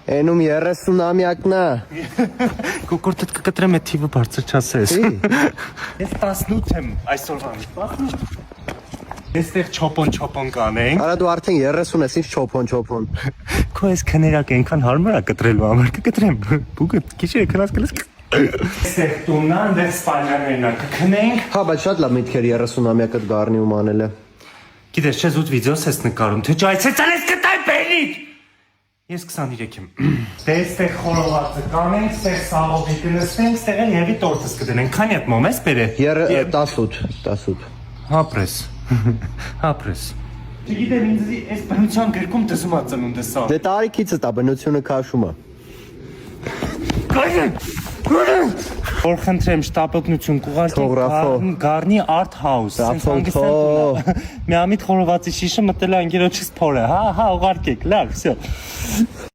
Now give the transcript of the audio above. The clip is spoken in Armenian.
Էնում 30-ամյակն է։ Կոկորտդ կկտրեմ է թիվը բարձր չասես։ Ես 18 եմ այսօրվանից, 18։ Եստեղ չոպոն կանենք։ Արա դու արդեն 30 ես, ինչ չոփոն։ Քո ես քներակ այնքան հարմար է կտրելու համար կկտրեմ։ Բուգը քիչը քնած կլես։ Եստեղ տունան դեր սպալյաներն է կքնենք։ Հա, բայց շատ լավ միտքեր 30-ամյակը գառնի ու մանելը։ Գիտես, չէ զուտ վիդեոս ես նկարում, թե ջայցեցալես կտայ բերիկ։ Ես 23 եմ։ Դե այստեղ խորովածը կանենք, այստեղ սաղովի կնստենք, այստեղ էլ եւի տորտս կդնենք։ Քանի հատ մոմ ես բերե։ 18։ Հապրես։ Հապրես։ Չգիտեմ ինձ այս բնության գրքում դասում է ծնունդը սա։ Դե տարիքիցը տա բնությունը քաշում է։ Որ խնդրեմ շտապօգնություն կուղարկեք Գառնի Art House։ Մի ամիտ խորովածի շիշը մտել է անգերոջից փորը։ Հա, ուղարկեք, լավ, всё։